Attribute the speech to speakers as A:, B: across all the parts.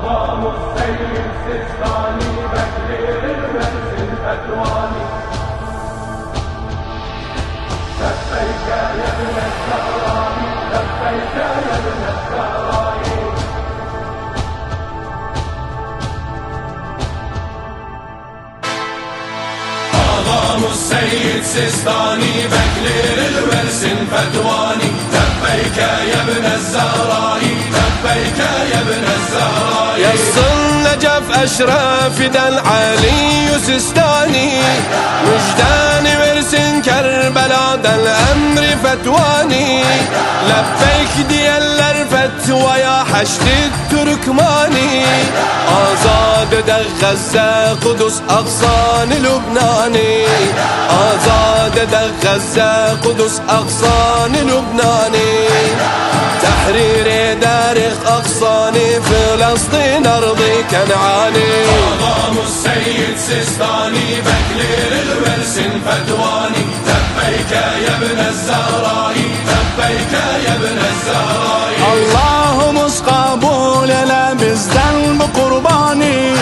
A: مقام السيد سيستاني بكر الويس الفتواني. لبيك يا ابن الزهراء، لبيك يا ابن الزهراء. مقام السيد سيستاني بكر الويس الفتواني. لبيك يا ابن الزهراء، لبيك يا ابن الزهراء.
B: يص النجف أشرف ذا العلي سيستاني، وجدان ورس كربلاء ذا الأمر فتواني. لبيك ديال الفتوى يا حشد التركماني، آزاد ذا غزة قدس أغصان لبناني. آزاد ذا غزة قدس أغصان لبناني. تحرير دارق أغصاني فلسطين أرضي كنعاني.
A: مقام السيد سيستاني بكر الويس الفتواني. لبيك يا ابن الزهراء، لبيك يا ابن الزهراء.
C: اللهم قبول لبزدن بقرباني.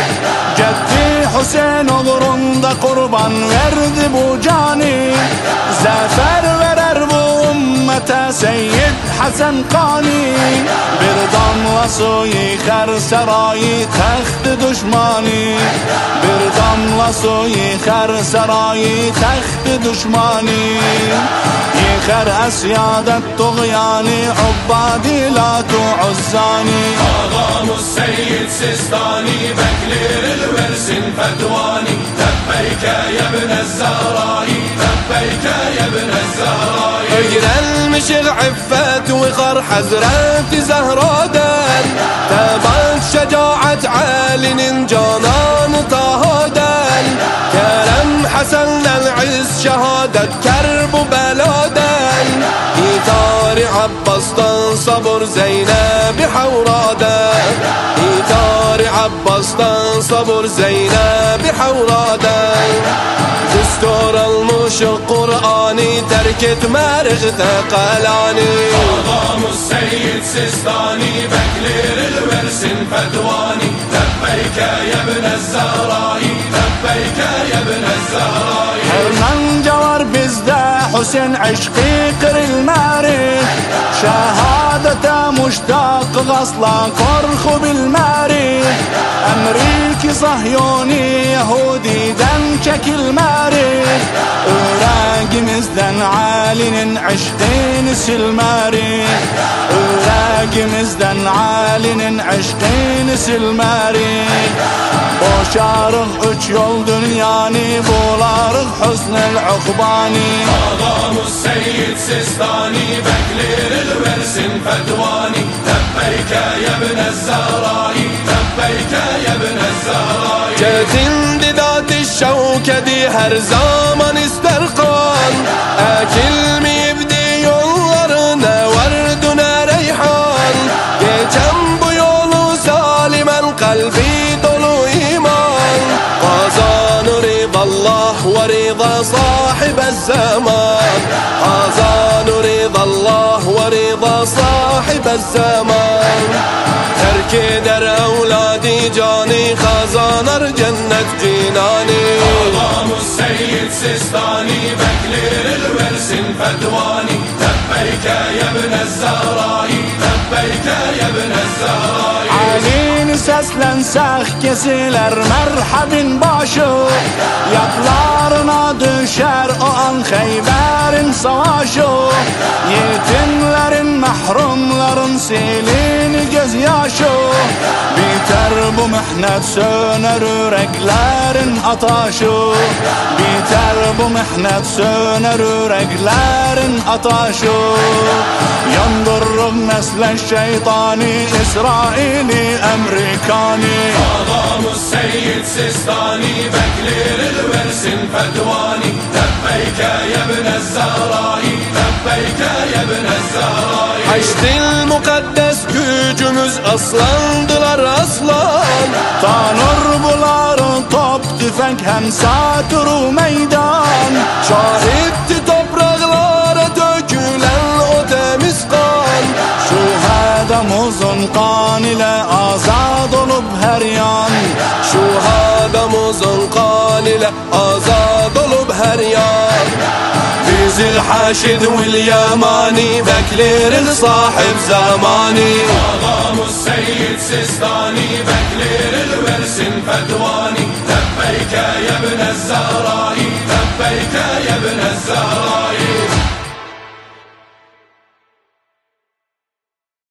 C: جدي حسين اضرند قربان ورد بوجاني. زفر ورر بأمة سيد حسن قاني. بردم لسوی خر سرای تخت دشمانی. بردم لسوی خر سرای تخت دشمانی. يخر أسياد الطغيان عبادي لا تعزاني.
A: مقام السيد سيستاني بكر الويس الفتواني. لبيك يا ابن الزهراء، لبيك يا ابن الزهراء.
B: اجرى المشغ عفت وخر حزرت زهرادن. تبعت شجاعة عالٍ جانان طهادن. كرم حسن للعز شهادة كرب بلادن. إيثار عباستان صبر زينب حورادن. إيثار عباستان صبر زينب حورادن. دستور المشق قرآني تركت مرغ ثقلاني.
A: مقام السيد سيستاني بكر الويس الفتواني. لبيك يا ابن الزهراء، لبيك يا ابن الزهراء.
C: حرمان جوار بزده حسين عشقي قر الماري. شهادة مشتاق غصلا قرخ بالماري. أمريكي صهيوني يهودي دن شكل ماري. راقي مزدن عالٍ عشقين سلماري. راقي مزدن عالٍ عشقين سلماري. بوشارغ üç yol dünyani bularık husn العقباني.
A: مقام السيد سيستاني بكر الويس الفتواني. لبيك يا ابن الزهراء، لبيك يا ابن الزهراء.
B: Çetin didat şevkedi her zaman ister kan. Ekilmeyipdi yollarına varduna reyhan. Geçen bu yolu salimen kalbi dolu iman. Kazanı ridallah ve rida sahib الزمان. Kazanı ridallah ve rida sahib الزمان. Terk eder evladi cani kazanır cennet cinani.
A: مقام السيد سيستاني بكر الويس الفتواني. لبيك يا ابن الزهراء، لبيك يا ابن الزهراء.
C: Alin seslensek kesiler merhabin başı. Yaklarına düşer o an Xeyber'in savaşı. Yetimlerin mahrumların silini gözyaşı. Biter bu mihnet söner yüreklerin ataşı. Biter bu mihnet söner yüreklerin ataşı. Yandırır nesle şeytani İsraili أمريكاني.
A: مقام السيد سيستاني بكر الويس الفتواني. لبيك يا ابن الزهراء، لبيك يا ابن الزهراء.
B: Haçdil mukaddes gücümüz aslandılar aslan.
C: Tanır buların top tüfek hem saturu meydan.
B: Şahitti topraklara dökülen o temiz kan.
C: Şuhedamızın kan ile azad olup بهريان
B: شو هذا مزن قالله آزاد بهريان بيزي الحاشد واليماني بكلير صاحب زماني
A: مقام السيد سيستاني بكلير الورس الفتواني لبيك يا ابن الزهراء لبيك يا ابن الزهراء